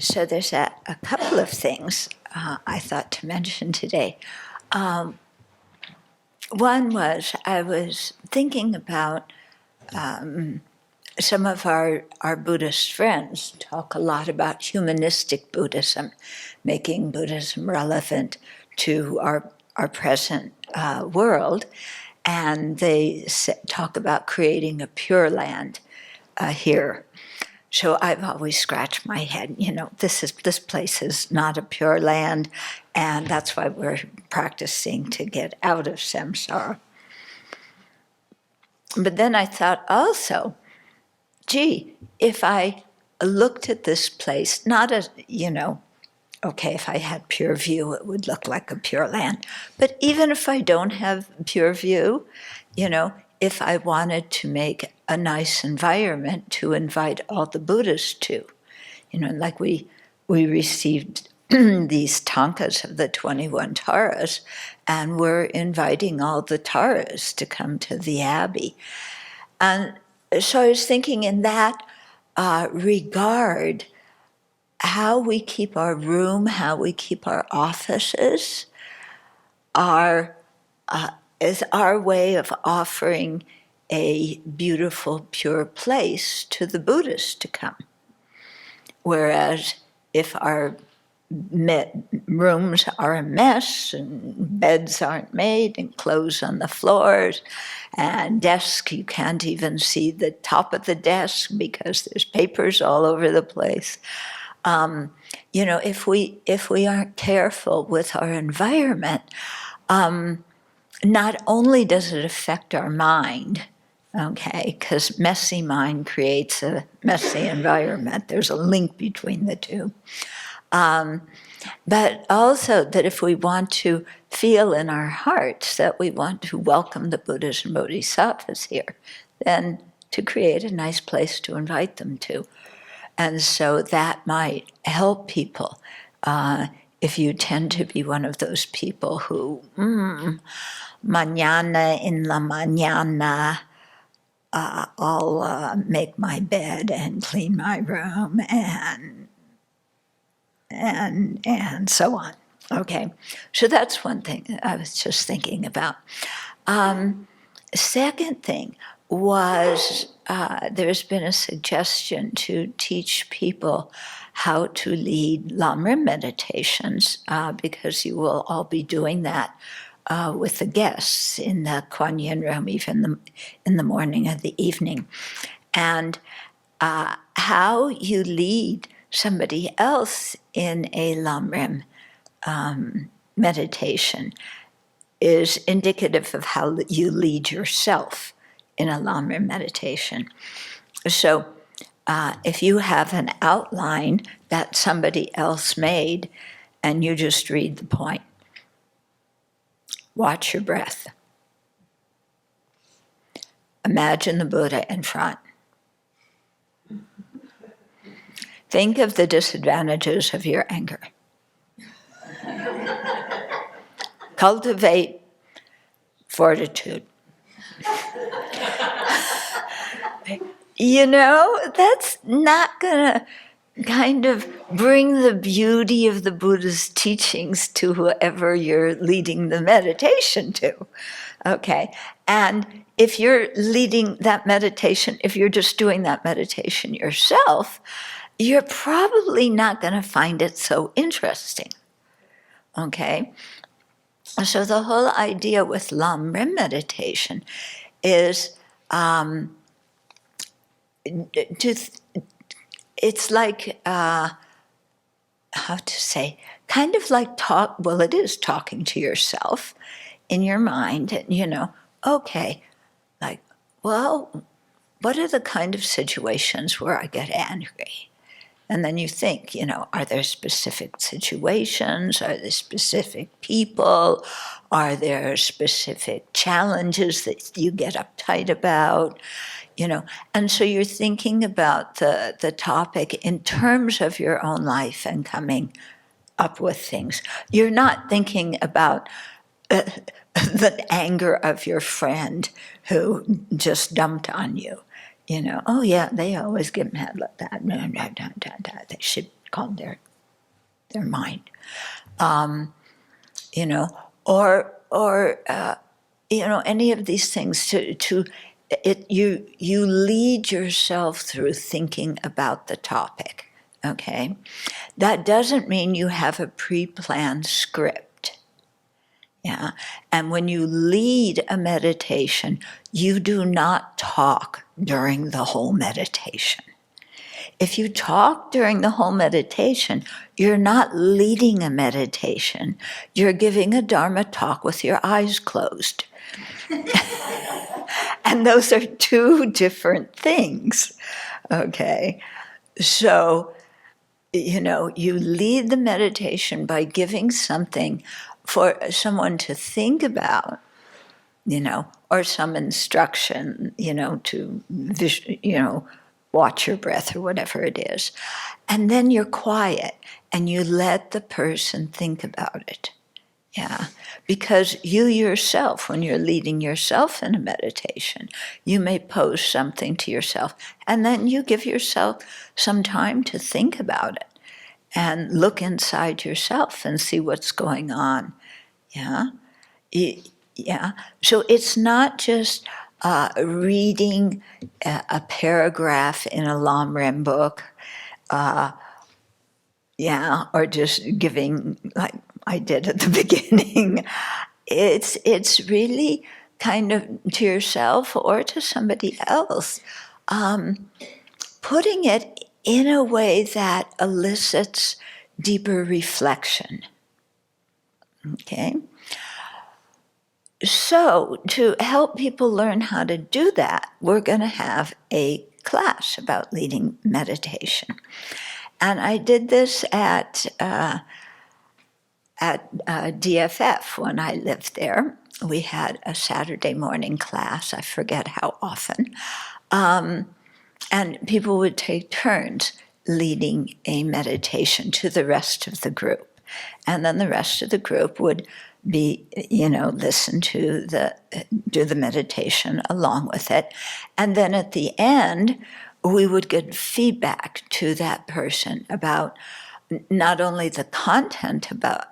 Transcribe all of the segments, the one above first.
So there's a couple of things I thought to mention today. One was I was thinking about some of our Buddhist friends talk a lot about humanistic Buddhism, making Buddhism relevant to our present world. And they talk about creating a pure land here. So I've always scratched my head, this place is not a pure land, and that's why we're practicing to get out of samsara. But then I thought also, gee, if I looked at this place, not as, okay, if I had pure view, it would look like a pure land. But even if I don't have pure view, if I wanted to make a nice environment to invite all the Buddhists to, like we received these tankas of the 21 Taras, and we're inviting all the Taras to come to the Abbey. And so I was thinking in that regard, how we keep our room, how we keep our offices, is our way of offering a beautiful, pure place to the Buddhists to come. Whereas if our rooms are a mess and beds aren't made and clothes on the floors and desks, you can't even see the top of the desk because there's papers all over the place. If we aren't careful with our environment, not only does it affect our mind, okay, because messy mind creates a messy environment. There's a link between the two. But also that if we want to feel in our hearts that we want to welcome the Buddhas and Bodhisattvas here, then to create a nice place to invite them to. And so that might help people. If you tend to be one of those people who, mañana en la mañana, I'll make my bed and clean my room and so on. Okay, so that's one thing I was just thinking about. Second thing was there's been a suggestion to teach people how to lead Lamrim meditations, because you will all be doing that with the guests in the Kuan Yin room, even in the morning and the evening. And how you lead somebody else in a Lamrim meditation is indicative of how you lead yourself in a Lamrim meditation. So if you have an outline that somebody else made and you just read the point, watch your breath. Imagine the Buddha in front. Think of the disadvantages of your anger. Cultivate fortitude. That's not going to kind of bring the beauty of the Buddha's teachings to whoever you're leading the meditation to. Okay, and if you're leading that meditation, if you're just doing that meditation yourself, you're probably not going to find it so interesting. Okay, so the whole idea with Lamrim meditation is it's like, how to say, kind of like it is talking to yourself in your mind, and okay, like, well, what are the kind of situations where I get angry? And then you think, are there specific situations? Are there specific people? Are there specific challenges that you get uptight about? And so you're thinking about the topic in terms of your own life and coming up with things. You're not thinking about the anger of your friend who just dumped on you. Oh yeah, they always get mad like that. No, they should calm their mind. You know, or you know, any of these things you lead yourself through thinking about the topic, okay? That doesn't mean you have a pre-planned script, yeah? And when you lead a meditation, you do not talk during the whole meditation. If you talk during the whole meditation, you're not leading a meditation. You're giving a Dharma talk with your eyes closed. And those are two different things, okay? So, you know, you lead the meditation by giving something for someone to think about, you know, or some instruction, you know, to, you know, watch your breath or whatever it is. And then you're quiet and you let the person think about it. Yeah, because you yourself, when you're leading yourself in a meditation, you may pose something to yourself, and then you give yourself some time to think about it and look inside yourself and see what's going on. Yeah, yeah. So it's not just reading a paragraph in a Lam book, yeah, or just giving, like I did at the beginning. It's really kind of to yourself or to somebody else, putting it in a way that elicits deeper reflection. Okay? So, to help people learn how to do that, we're going to have a class about leading meditation. And I did this at DFF when I lived there. We had a Saturday morning class, I forget how often, and people would take turns leading a meditation to the rest of the group. And then the rest of the group would be, you know, listen to do the meditation along with it. And then at the end, we would get feedback to that person about not only the content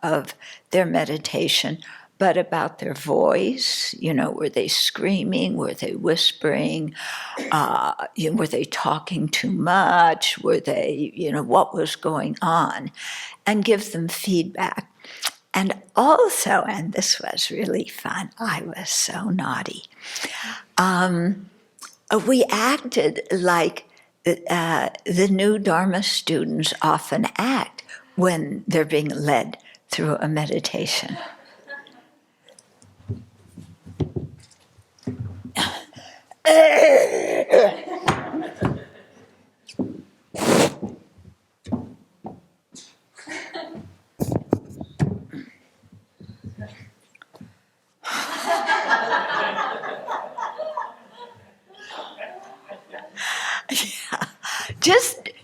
of their meditation, but about their voice. You know, were they screaming? Were they whispering? Were they talking too much? Were they, you know, what was going on? And give them feedback. And also, and this was really fun, I was so naughty. We acted like the new Dharma students often act when they're being led through a meditation.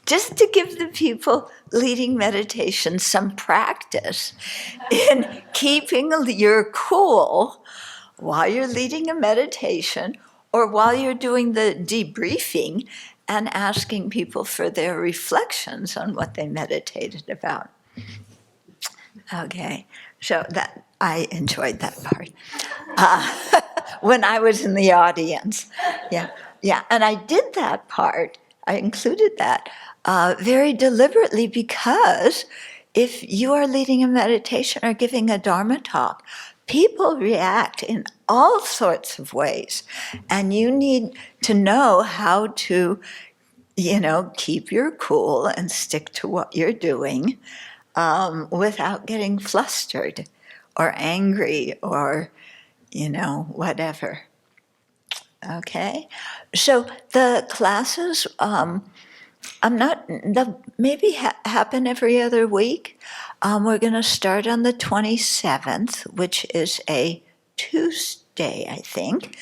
Just to give the people leading meditation some practice in keeping your cool while you're leading a meditation or while you're doing the debriefing and asking people for their reflections on what they meditated about. Okay, so that I enjoyed that part when I was in the audience. Yeah, and I did that part. I included that very deliberately because if you are leading a meditation or giving a Dharma talk, people react in all sorts of ways, and you need to know how to, you know, keep your cool and stick to what you're doing without getting flustered or angry or, you know, whatever. Okay, so the classes, they'll maybe happen every other week. We're going to start on the 27th, which is a Tuesday, I think.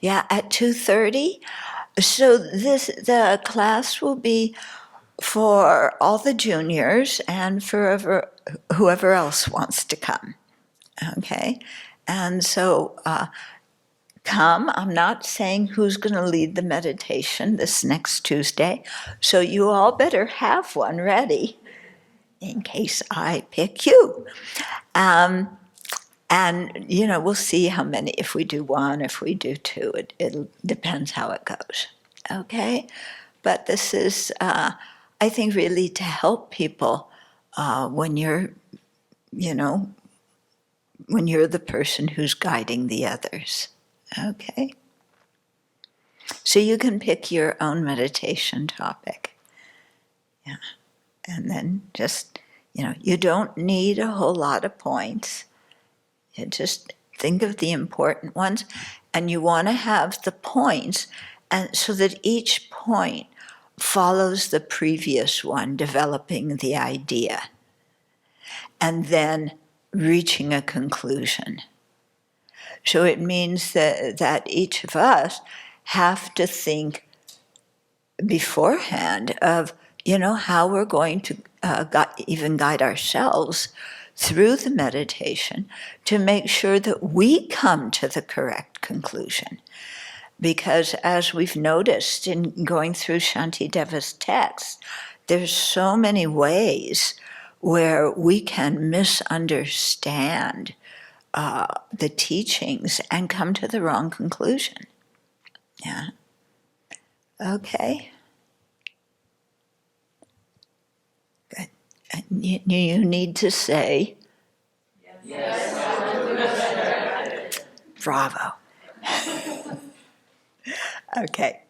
Yeah, at 2:30. So the class will be for all the juniors and for whoever else wants to come. Okay, and so come. I'm not saying who's going to lead the meditation this next Tuesday, so you all better have one ready. in case I pick you. And, we'll see how many, if we do one, if we do two, it depends how it goes. Okay? But this is, I think, really to help people when you're, when you're the person who's guiding the others. Okay? So you can pick your own meditation topic. Yeah. And then just, you don't need a whole lot of points. You just think of the important ones, and you want to have the points, and so that each point follows the previous one, developing the idea, and then reaching a conclusion. So it means that each of us have to think beforehand of, how we're going to even guide ourselves through the meditation to make sure that we come to the correct conclusion. Because as we've noticed in going through Shantideva's text, there's so many ways where we can misunderstand the teachings and come to the wrong conclusion. Yeah. Okay. Good. And you need to say, yes. Bravo. Okay.